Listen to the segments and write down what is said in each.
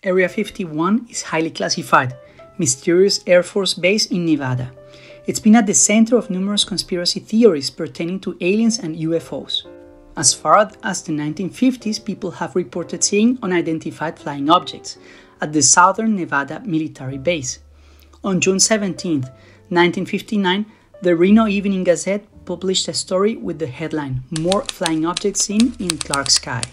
Area 51 is highly classified, mysterious Air Force base in Nevada. It's been at the center of numerous conspiracy theories pertaining to aliens and UFOs. As far as the 1950s, people have reported seeing unidentified flying objects at the southern Nevada military base. On June 17, 1959, the Reno Evening Gazette published a story with the headline, "More Flying Objects Seen in Clark Sky,"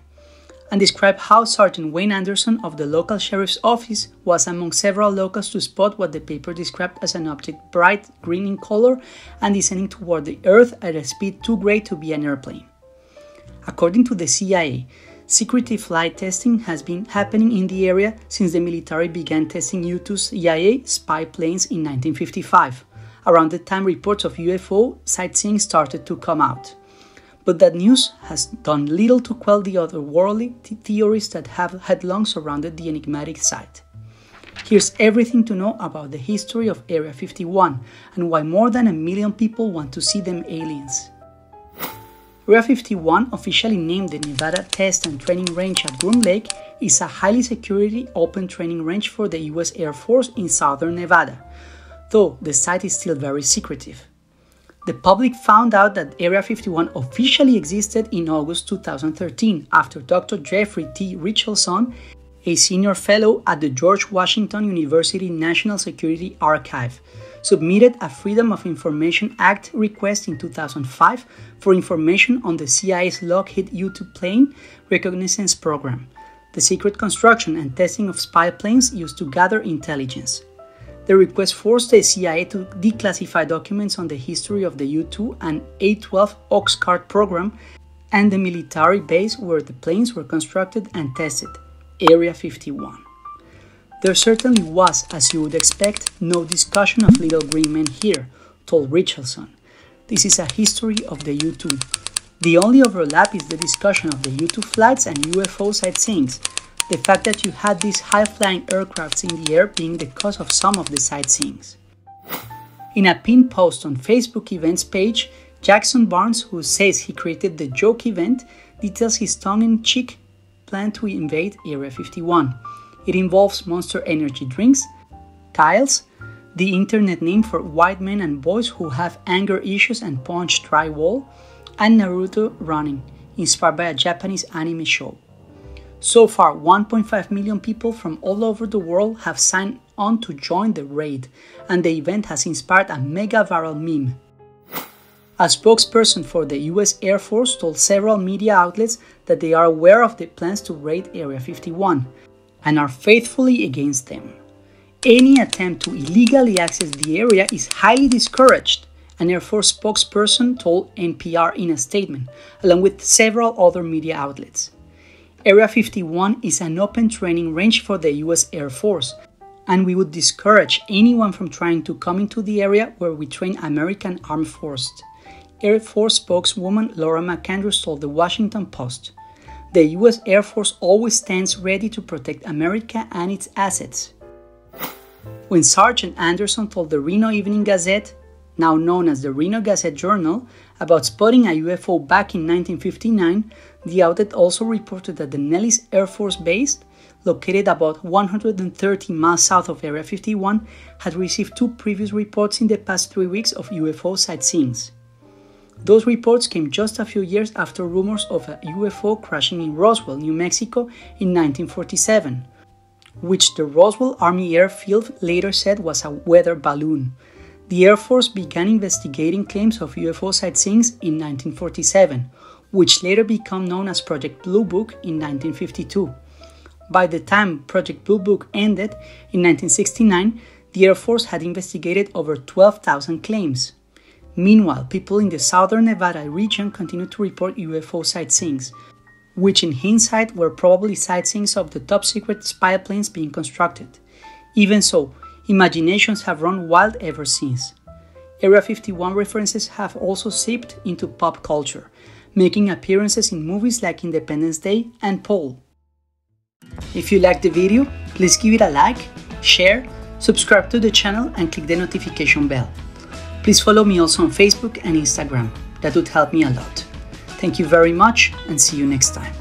and described how Sergeant Wayne Anderson of the local sheriff's office was among several locals to spot what the paper described as an object bright green in color and descending toward the Earth at a speed too great to be an airplane. According to the CIA, secretive flight testing has been happening in the area since the military began testing U-2 CIA spy planes in 1955, around the time reports of UFO sightseeing started to come out. But that news has done little to quell the otherworldly theories that have had long surrounded the enigmatic site. Here's everything to know about the history of Area 51 and why more than 1 million people want to see them aliens. Area 51, officially named the Nevada Test and Training Range at Groom Lake, is a highly security open training range for the US Air Force in southern Nevada, though the site is still very secretive. The public found out that Area 51 officially existed in August 2013 after Dr. Jeffrey T. Richardson, a senior fellow at the George Washington University National Security Archive, submitted a Freedom of Information Act request in 2005 for information on the CIA's Lockheed U-2 plane reconnaissance program, the secret construction and testing of spy planes used to gather intelligence. The request forced the CIA to declassify documents on the history of the U-2 and A-12 Oxcart program and the military base where the planes were constructed and tested, Area 51. There certainly was, as you would expect, no discussion of little green men here, told Richardson. This is a history of the U-2. The only overlap is the discussion of the U-2 flights and UFO sightseeings, the fact that you had these high-flying aircrafts in the air being the cause of some of the sightseeings. In a pinned post on Facebook events page, Jackson Barnes, who says he created the joke event, details his tongue-in-cheek plan to invade Area 51. It involves Monster Energy drinks, tiles, the internet name for white men and boys who have anger issues and punch drywall, and Naruto running, inspired by a Japanese anime show. So far, 1.5 million people from all over the world have signed on to join the raid, and the event has inspired a mega-viral meme. A spokesperson for the US Air Force told several media outlets that they are aware of the plans to raid Area 51, and are faithfully against them. Any attempt to illegally access the area is highly discouraged, an Air Force spokesperson told NPR in a statement, along with several other media outlets. Area 51 is an open training range for the US Air Force, and we would discourage anyone from trying to come into the area where we train American Armed Forces, Air Force spokeswoman Laura McAndrews told the Washington Post. The US Air Force always stands ready to protect America and its assets. When Sergeant Anderson told the Reno Evening Gazette, now known as the Reno Gazette Journal, about spotting a UFO back in 1959, the outlet also reported that the Nellis Air Force Base, located about 130 miles south of Area 51, had received 2 previous reports in the past 3 weeks of UFO sightseeings. Those reports came just a few years after rumors of a UFO crashing in Roswell, New Mexico in 1947, which the Roswell Army Airfield later said was a weather balloon. The Air Force began investigating claims of UFO sightseeings in 1947, which later became known as Project Blue Book in 1952. By the time Project Blue Book ended in 1969, the Air Force had investigated over 12,000 claims. Meanwhile, people in the southern Nevada region continued to report UFO sightseeings, which in hindsight were probably sightseeings of the top-secret spy planes being constructed. Even so, imaginations have run wild ever since. Area 51 references have also seeped into pop culture, making appearances in movies like Independence Day and Paul. If you liked the video, please give it a like, share, subscribe to the channel and click the notification bell. Please follow me also on Facebook and Instagram. That would help me a lot. Thank you very much and see you next time.